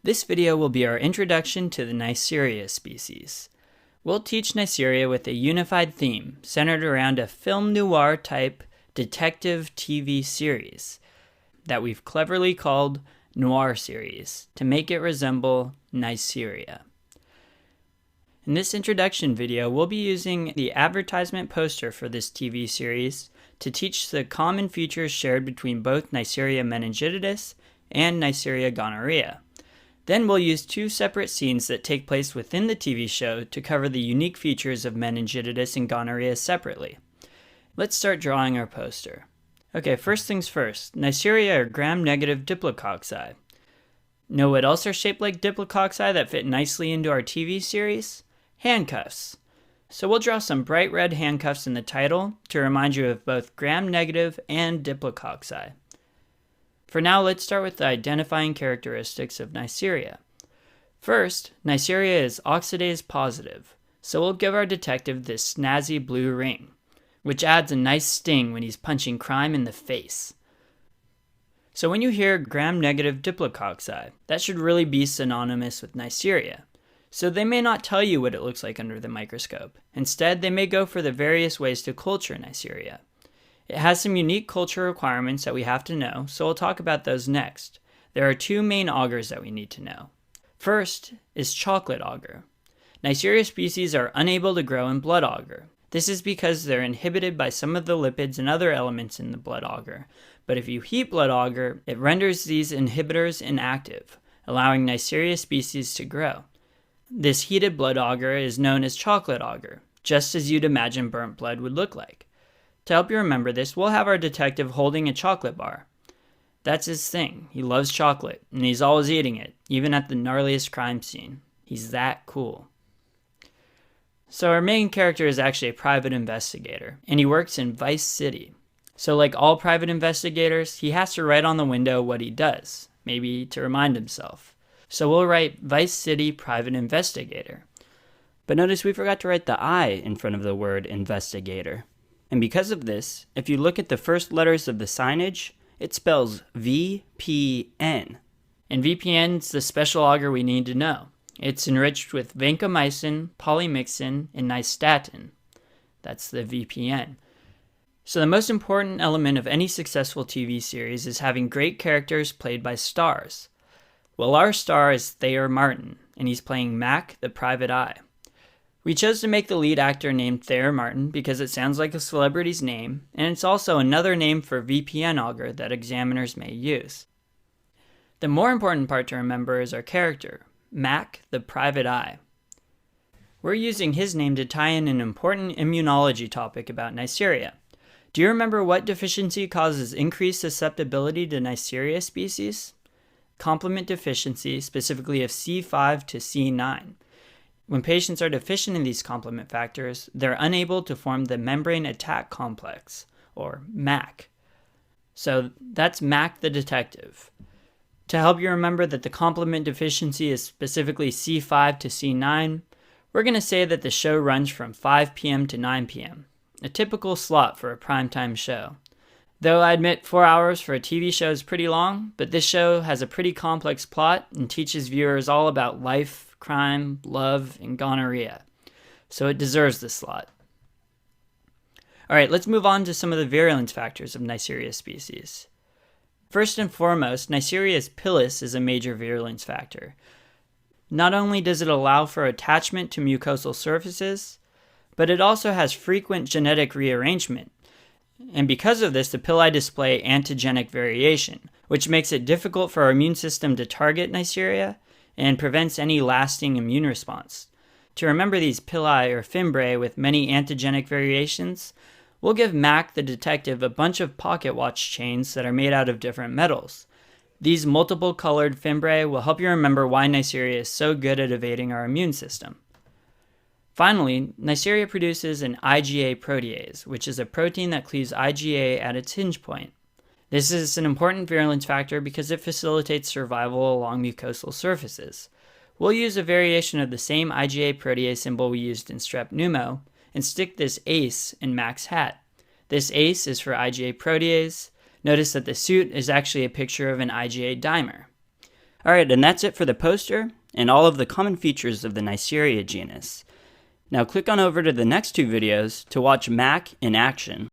This video will be our introduction to the Neisseria species. We'll teach Neisseria with a unified theme centered around a film noir type detective TV series that we've cleverly called Noir Series to make it resemble Neisseria. In this introduction video, we'll be using the advertisement poster for this TV series to teach the common features shared between both Neisseria meningitidis and Neisseria gonorrhea. Then we'll use two separate scenes that take place within the TV show to cover the unique features of meningitidis and gonorrhea separately. Let's start drawing our poster. Okay, first things first, Neisseria are gram-negative diplococci. Know what else are shaped like diplococci that fit nicely into our TV series? Handcuffs. So we'll draw some bright red handcuffs in the title to remind you of both gram-negative and diplococci. For now, let's start with the identifying characteristics of Neisseria. First, Neisseria is oxidase positive, so we'll give our detective this snazzy blue ring, which adds a nice sting when he's punching crime in the face. So when you hear gram-negative diplococci, that should really be synonymous with Neisseria. So they may not tell you what it looks like under the microscope. Instead, they may go for the various ways to culture Neisseria. It has some unique culture requirements that we have to know, so we'll talk about those next. There are two main augurs that we need to know. First is chocolate agar. Neisseria species are unable to grow in blood agar. This is because they're inhibited by some of the lipids and other elements in the blood agar. But if you heat blood agar, it renders these inhibitors inactive, allowing Neisseria species to grow. This heated blood agar is known as chocolate agar, just as you'd imagine burnt blood would look like. To help you remember this, we'll have our detective holding a chocolate bar. That's his thing. He loves chocolate, and he's always eating it, even at the gnarliest crime scene. He's that cool. So our main character is actually a private investigator, and he works in Vice City. So like all private investigators, he has to write on the window what he does, maybe to remind himself. So we'll write Vice City Private Investigator. But notice we forgot to write the I in front of the word investigator. And because of this, if you look at the first letters of the signage, it spells VPN. And VPN is the special agar we need to know. It's enriched with vancomycin, polymyxin, and nystatin. That's the VPN. So the most important element of any successful TV series is having great characters played by stars. Well, our star is Thayer Martin, and he's playing Mac, the private eye. We chose to make the lead actor named Thayer Martin because it sounds like a celebrity's name, and it's also another name for VPN agar that examiners may use. The more important part to remember is our character, Mac, the private eye. We're using his name to tie in an important immunology topic about Neisseria. Do you remember what deficiency causes increased susceptibility to Neisseria species? Complement deficiency, specifically of C5 to C9. When patients are deficient in these complement factors, they're unable to form the membrane attack complex, or MAC. So that's Mac the detective. To help you remember that the complement deficiency is specifically C5 to C9, we're going to say that the show runs from 5 p.m. to 9 p.m., a typical slot for a primetime show. Though I admit 4 hours for a TV show is pretty long, but this show has a pretty complex plot and teaches viewers all about life, crime, love, and gonorrhea. So it deserves this slot. Alright, let's move on to some of the virulence factors of Neisseria species. First and foremost, Neisseria's pilus is a major virulence factor. Not only does it allow for attachment to mucosal surfaces, but it also has frequent genetic rearrangement. And because of this, the pili display antigenic variation, which makes it difficult for our immune system to target Neisseria and prevents any lasting immune response. To remember these pili or fimbriae with many antigenic variations, we'll give Mac the detective a bunch of pocket watch chains that are made out of different metals. These multiple colored fimbriae will help you remember why Neisseria is so good at evading our immune system. Finally, Neisseria produces an IgA protease, which is a protein that cleaves IgA at its hinge point. This is an important virulence factor because it facilitates survival along mucosal surfaces. We'll use a variation of the same IgA protease symbol we used in strep pneumo and stick this ACE in Mac's hat. This ACE is for IgA protease. Notice that the suit is actually a picture of an IgA dimer. Alright, and that's it for the poster and all of the common features of the Neisseria genus. Now click on over to the next two videos to watch Mac in action.